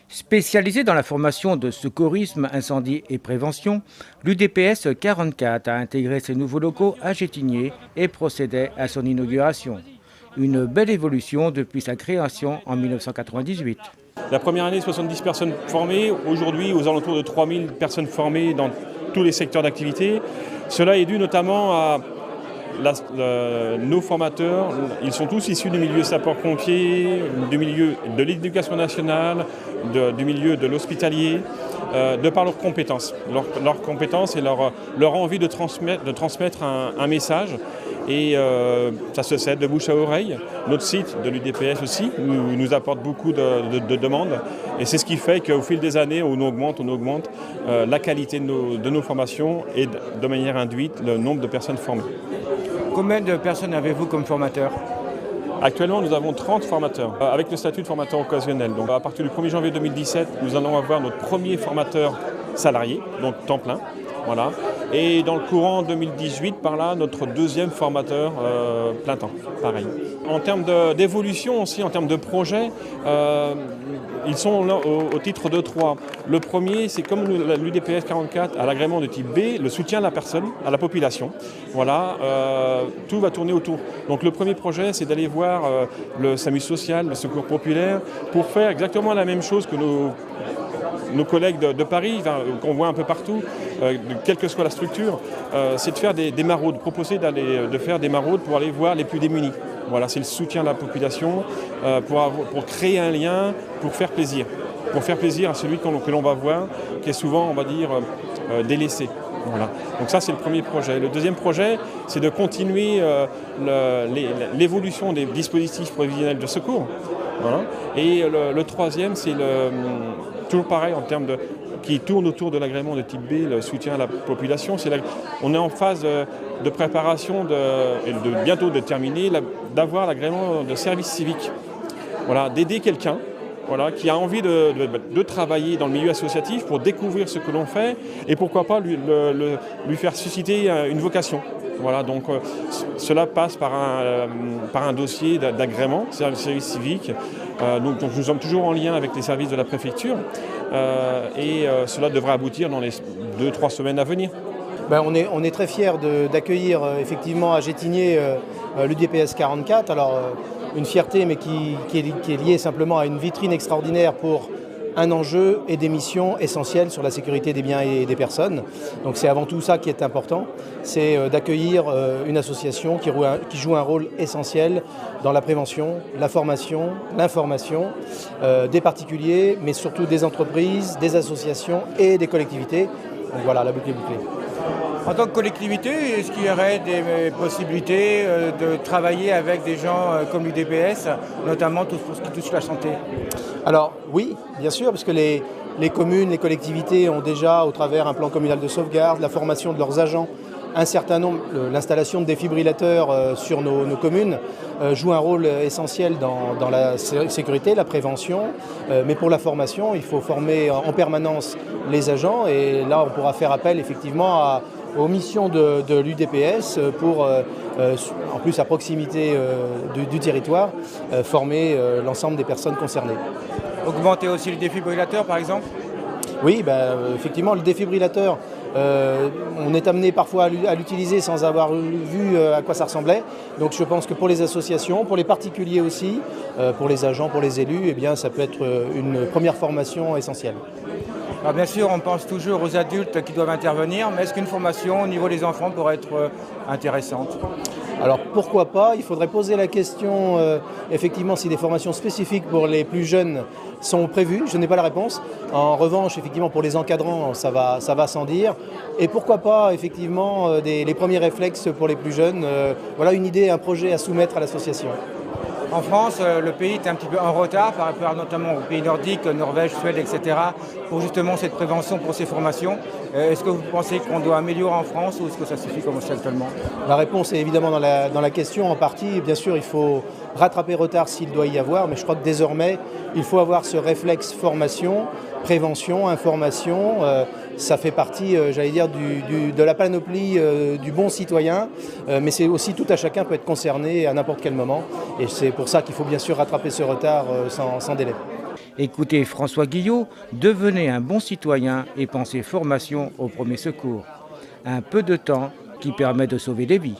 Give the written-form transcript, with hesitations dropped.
Spécialisé dans la formation de secourisme, incendie et prévention, l'UDPS 44 a intégré ses nouveaux locaux à Gétigné et procédait à son inauguration. Une belle évolution depuis sa création en 1998. La première année, 70 personnes formées. Aujourd'hui, aux alentours de 3000 personnes formées dans tous les secteurs d'activité. Cela est dû notamment à nos formateurs. Ils sont tous issus du milieu sapeurs-pompiers, du milieu de l'éducation nationale, du milieu de l'hospitalier, de par leurs compétences. Leurs compétences et leur envie de transmettre un message. Et ça se cède de bouche à oreille. Notre site de l'UDPS aussi nous apporte beaucoup de demandes. Et c'est ce qui fait qu'au fil des années, on augmente la qualité de nos formations et de manière induite le nombre de personnes formées. Combien de personnes avez-vous comme formateurs ? Actuellement, nous avons 30 formateurs, avec le statut de formateur occasionnel. Donc à partir du 1er janvier 2017, nous allons avoir notre premier formateur salarié, donc temps plein. Voilà. Et dans le courant 2018, par là, notre deuxième formateur plein temps, pareil. En termes d'évolution aussi, en termes de projet, ils sont là au titre de 3. Le premier, c'est comme l'UDPS 44 à l'agrément de type B, le soutien à la personne, à la population. Voilà, tout va tourner autour. Donc le premier projet, c'est d'aller voir le SAMU social, le secours populaire, pour faire exactement la même chose que nos collègues de Paris, qu'on voit un peu partout, quelle que soit la structure, c'est de faire des maraudes, proposer de faire des maraudes pour aller voir les plus démunis. Voilà, c'est le soutien à la population, pour créer un lien, pour faire plaisir à celui que l'on va voir, qui est souvent, on va dire, délaissé. Voilà. Donc ça, c'est le premier projet. Le deuxième projet, c'est de continuer l'évolution des dispositifs prévisionnels de secours. Voilà. Et le troisième, c'est toujours pareil en termes qui tourne autour de l'agrément de type B, le soutien à la population. On est en phase de préparation bientôt de terminer, d'avoir l'agrément de service civique. Voilà, d'aider quelqu'un qui a envie de travailler dans le milieu associatif pour découvrir ce que l'on fait et pourquoi pas lui faire susciter une vocation. Voilà, donc cela passe par un dossier d'agrément, service civique. Donc nous sommes toujours en lien avec les services de la préfecture et cela devrait aboutir dans les 2-3 semaines à venir. On est très fiers d'accueillir effectivement à Gétigné l'UDPS 44. Alors une fierté mais qui est liée simplement à une vitrine extraordinaire pour un enjeu et des missions essentielles sur la sécurité des biens et des personnes. Donc c'est avant tout ça qui est important, c'est d'accueillir une association qui joue un rôle essentiel dans la prévention, la formation, l'information des particuliers, mais surtout des entreprises, des associations et des collectivités. Donc voilà, la boucle est bouclée. En tant que collectivité, est-ce qu'il y aurait des possibilités de travailler avec des gens comme l'UDPS, notamment tout ce qui touche la santé ? Alors oui, bien sûr, parce que les communes, les collectivités ont déjà, au travers un plan communal de sauvegarde, la formation de leurs agents, un certain nombre, l'installation de défibrillateurs sur nos communes joue un rôle essentiel dans la sécurité, la prévention. Mais pour la formation, il faut former en permanence les agents et là on pourra faire appel effectivement aux missions de l'UDPS pour, en plus à proximité du territoire, former l'ensemble des personnes concernées. Augmenter aussi le défibrillateur par exemple ? Oui, effectivement, le défibrillateur, on est amené parfois à l'utiliser sans avoir vu à quoi ça ressemblait. Donc je pense que pour les associations, pour les particuliers aussi, pour les agents, pour les élus, eh bien, ça peut être une première formation essentielle. Alors bien sûr, on pense toujours aux adultes qui doivent intervenir, mais est-ce qu'une formation au niveau des enfants pourrait être intéressante ? Alors pourquoi pas ? Il faudrait poser la question, effectivement, si des formations spécifiques pour les plus jeunes sont prévues. Je n'ai pas la réponse. En revanche, effectivement, pour les encadrants, ça va sans dire. Et pourquoi pas, effectivement, les premiers réflexes pour les plus jeunes. Voilà une idée, un projet à soumettre à l'association. En France, le pays est un petit peu en retard par rapport notamment aux pays nordiques, Norvège, Suède, etc., pour justement cette prévention, pour ces formations. Est-ce que vous pensez qu'on doit améliorer en France ou est-ce que ça suffit comme c'est actuellement ? La réponse est évidemment dans la question en partie. Bien sûr, il faut rattraper retard s'il doit y avoir, mais je crois que désormais, il faut avoir ce réflexe formation, prévention, information, ça fait partie, j'allais dire, de la panoplie du bon citoyen, mais c'est aussi tout à chacun peut être concerné à n'importe quel moment. Et c'est pour ça qu'il faut bien sûr rattraper ce retard sans délai. Écoutez François Guillot, devenez un bon citoyen et pensez formation au premier secours. Un peu de temps qui permet de sauver des vies.